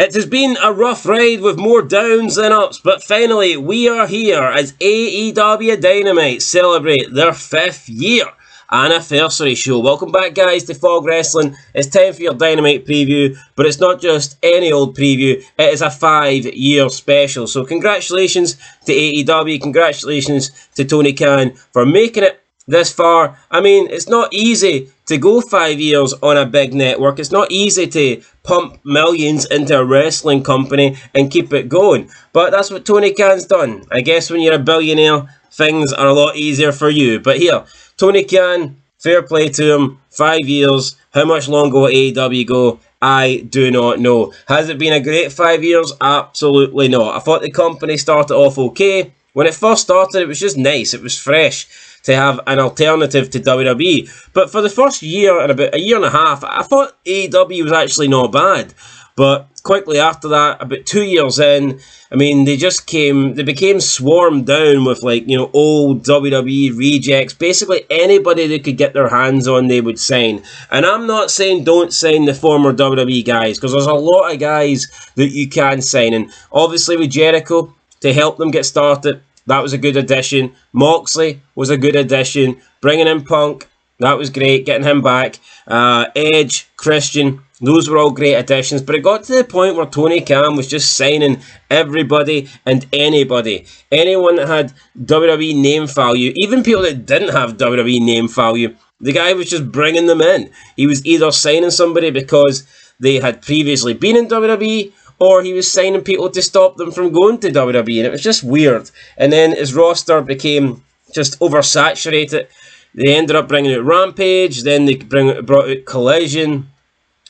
It has been a rough ride with more downs than ups, but finally we are here as AEW Dynamite celebrate their 5th year anniversary show. Welcome back, guys, to Fog Wrestling. It's time for your Dynamite preview, but it's not just any old preview, it is a 5-year special. So congratulations to AEW, congratulations to Tony Khan for making it this far. I mean, it's not easy to go 5 years on a big network. It's not easy to pump millions into a wrestling company and keep it going. But that's what Tony Khan's done. I guess when you're a billionaire, things are a lot easier for you. But here, Tony Khan, fair play to him. 5 years. How much longer will AEW go? I do not know. Has it been a great 5 years? Absolutely not. I thought the company started off okay. When it first started, it was just nice. It was fresh to have an alternative to WWE. But for the first year and about a year and a half, I thought AEW was actually not bad. But quickly after that, about 2 years in, I mean, they became swarmed down with, like, you know, old WWE rejects. Basically anybody they could get their hands on, they would sign. And I'm not saying don't sign the former WWE guys, because there's a lot of guys that you can sign. And obviously with Jericho, to help them get started, that was a good addition. Moxley was a good addition. Bringing in Punk, that was great. Getting him back. Edge, Christian, those were all great additions. But it got to the point where Tony Khan was just signing everybody and anybody. Anyone that had WWE name value, even people that didn't have WWE name value, the guy was just bringing them in. He was either signing somebody because they had previously been in WWE, or he was signing people to stop them from going to WWE, and it was just weird. And then his roster became just oversaturated. They ended up bringing out Rampage, then they brought out Collision,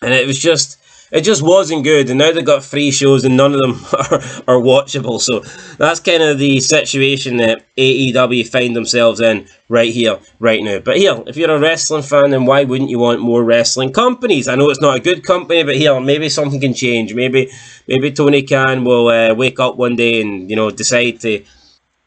and it just wasn't good. And now they've got 3 shows, and none of them are watchable. So that's kind of the situation that AEW find themselves in right here, right now. But here, if you're a wrestling fan, then why wouldn't you want more wrestling companies? I know it's not a good company, but here, maybe something can change. Maybe Tony Khan will wake up one day and, you know, decide to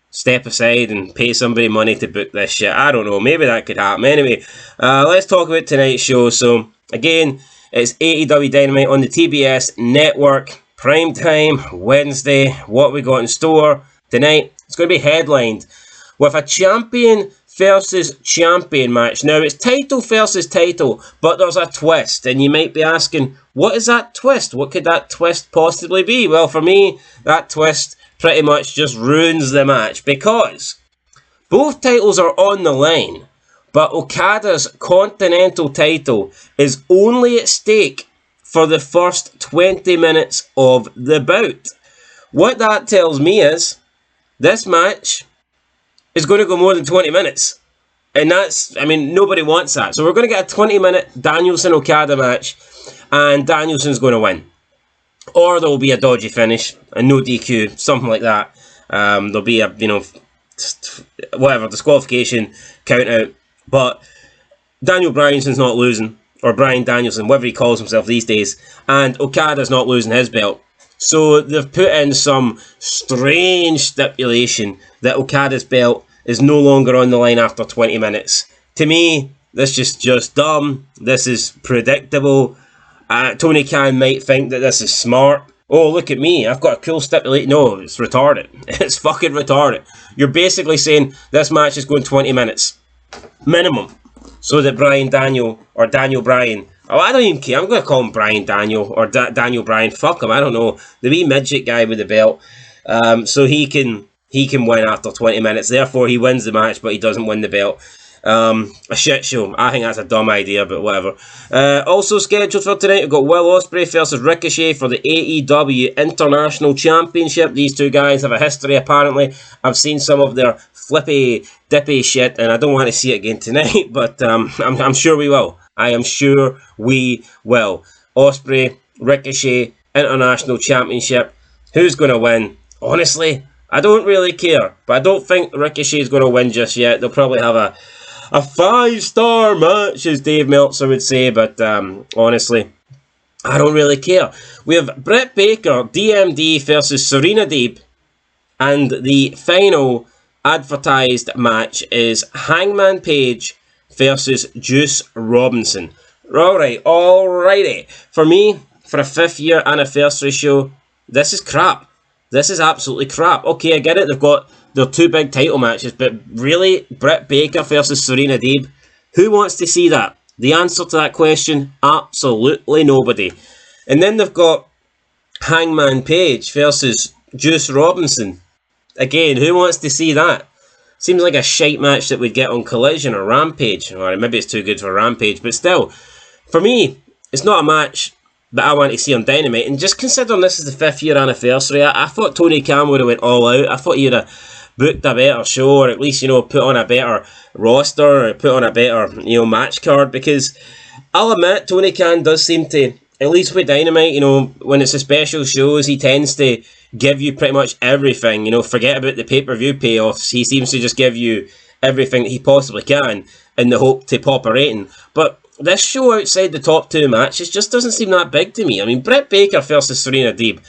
step aside and pay somebody money to book this shit. I don't know. Maybe that could happen. Anyway, let's talk about tonight's show. So, again, it's AEW Dynamite on the TBS network. Prime time, Wednesday. What we got in store tonight? It's going to be headlined with a champion versus champion match. Now, it's title versus title, but there's a twist. And you might be asking, what is that twist? What could that twist possibly be? Well, for me, that twist pretty much just ruins the match, because both titles are on the line, but Okada's Continental title is only at stake for the first 20 minutes of the bout. What that tells me is this match is going to go more than 20 minutes. And that's, I mean, nobody wants that. So we're going to get a 20-minute Danielson-Okada match, and Danielson's going to win. Or there will be a dodgy finish, a no DQ, something like that. There'll be a, you know, whatever, disqualification, count out. But Daniel Bryanson's not losing, or Bryan Danielson, whatever he calls himself these days, and Okada's not losing his belt. So they've put in some strange stipulation that Okada's belt is no longer on the line after 20 minutes. To me, this is just dumb. This is predictable. Tony Khan might think that this is smart. Oh, look at me, I've got a cool stipulation. No, it's retarded. It's fucking retarded. You're basically saying this match is going 20 minutes. Minimum. So that Daniel Bryan, oh, I don't even care, I'm going to call him Bryan Daniel, or Daniel Bryan, fuck him, I don't know, the wee midget guy with the belt, so he can win after 20 minutes, therefore he wins the match, but he doesn't win the belt. A shit show. I think that's a dumb idea, but whatever. Also scheduled for tonight, we've got Will Ospreay versus Ricochet for the AEW International Championship. These two guys have a history, apparently. I've seen some of their flippy, dippy shit, and I don't want to see it again tonight, but I'm sure we will. I am sure we will. Ospreay, Ricochet, International Championship. Who's going to win? Honestly, I don't really care, but I don't think Ricochet is going to win just yet. They'll probably have a 5-star match, as Dave Meltzer would say, but honestly, I don't really care. We have Britt Baker, DMD versus Serena Deeb, and the final advertised match is Hangman Page versus Juice Robinson. Alrighty. For me, for a 5th year anniversary show, this is crap. This is absolutely crap. Okay, I get it, they've got their 2 big title matches, but really, Britt Baker versus Serena Deeb, who wants to see that? The answer to that question, absolutely nobody. And then they've got Hangman Page versus Juice Robinson. Again, who wants to see that? Seems like a shite match that we'd get on Collision or Rampage. Or maybe it's too good for Rampage, but still, for me, it's not a match that I want to see on Dynamite. And just considering this is the 5th year anniversary, I thought Tony Khan would have went all out. I thought he'd have booked a better show, or at least, you know, put on a better roster, or put on a better, you know, match card. Because I'll admit, Tony Khan does seem to, at least with Dynamite, you know, when it's a special shows, he tends to give you pretty much everything. You know, forget about the pay-per-view payoffs. He seems to just give you everything that he possibly can in the hope to pop a rating. But this show outside the top 2 matches just doesn't seem that big to me. I mean, Britt Baker versus Serena Deeb,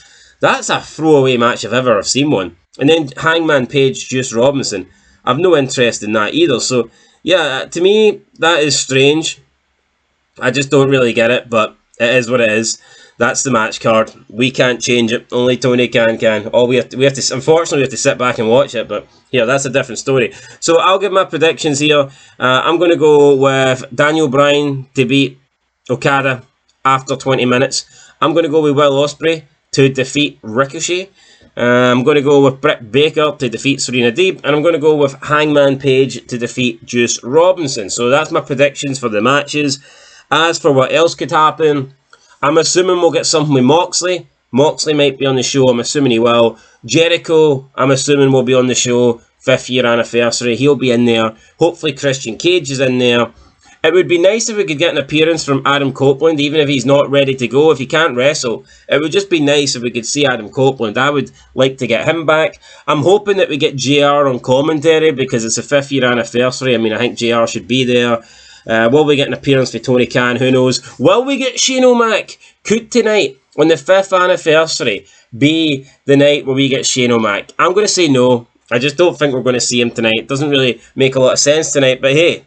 that's a throwaway match if ever I've seen one. And then Hangman Page, Juice Robinson, I've no interest in that either. So, yeah, to me, that is strange. I just don't really get it, but it is what it is. That's the match card. We can't change it. Only Tony Khan can. We have to. Unfortunately, we have to sit back and watch it. But yeah, that's a different story. So I'll give my predictions here. I'm going to go with Daniel Bryan to beat Okada after 20 minutes. I'm going to go with Will Ospreay to defeat Ricochet. I'm going to go with Britt Baker to defeat Serena Deeb, and I'm going to go with Hangman Page to defeat Juice Robinson. So that's my predictions for the matches. As for what else could happen, I'm assuming we'll get something with Moxley. Moxley might be on the show. I'm assuming he will. Jericho, I'm assuming, will be on the show. 5th year anniversary. He'll be in there. Hopefully Christian Cage is in there. It would be nice if we could get an appearance from Adam Copeland, even if he's not ready to go. If he can't wrestle, it would just be nice if we could see Adam Copeland. I would like to get him back. I'm hoping that we get JR on commentary because it's a 5th year anniversary. I mean, I think JR should be there. Will we get an appearance for Tony Khan? Who knows? Will we get Shane O'Mac? Could tonight, on the 5th anniversary, be the night where we get Shane O'Mac? I'm going to say no. I just don't think we're going to see him tonight. It doesn't really make a lot of sense tonight, but hey,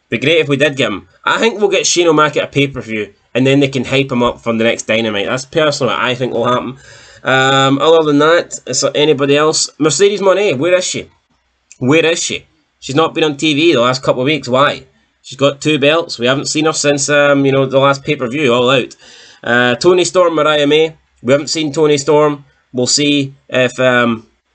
be great if we did get him. I think we'll get Shane O'Mac at a pay-per-view, and then they can hype him up for the next Dynamite. That's personally what I think will happen. Other than that, is there anybody else? Mercedes Moné, where is she? Where is she? She's not been on TV the last couple of weeks. Why? She's got 2 belts. We haven't seen her since you know, the last pay-per-view, All Out. Toni Storm, Mariah May. We haven't seen Toni Storm. We'll see if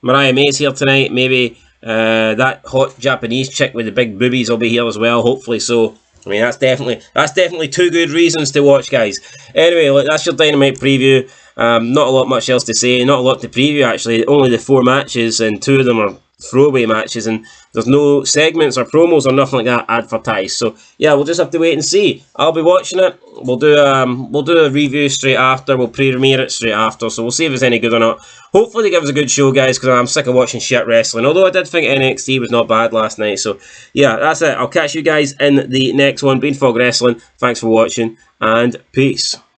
Mariah May's here tonight. Maybe that hot Japanese chick with the big boobies will be here as well. Hopefully so. I mean, that's definitely 2 good reasons to watch, guys. Anyway, look, that's your Dynamite preview. Not a lot much else to say. Not a lot to preview, actually. Only the 4 matches, and 2 of them are throwaway matches, and there's no segments or promos or nothing like that advertised. So yeah, we'll just have to wait and see. I'll be watching it. We'll do a review straight after. We'll premiere it straight after. So we'll see if it's any good or not. Hopefully they give us a good show, guys, because I'm sick of watching shit wrestling. Although I did think NXT was not bad last night. So yeah, that's it. I'll catch you guys in the next one. Bean Fog Wrestling. Thanks for watching, and peace.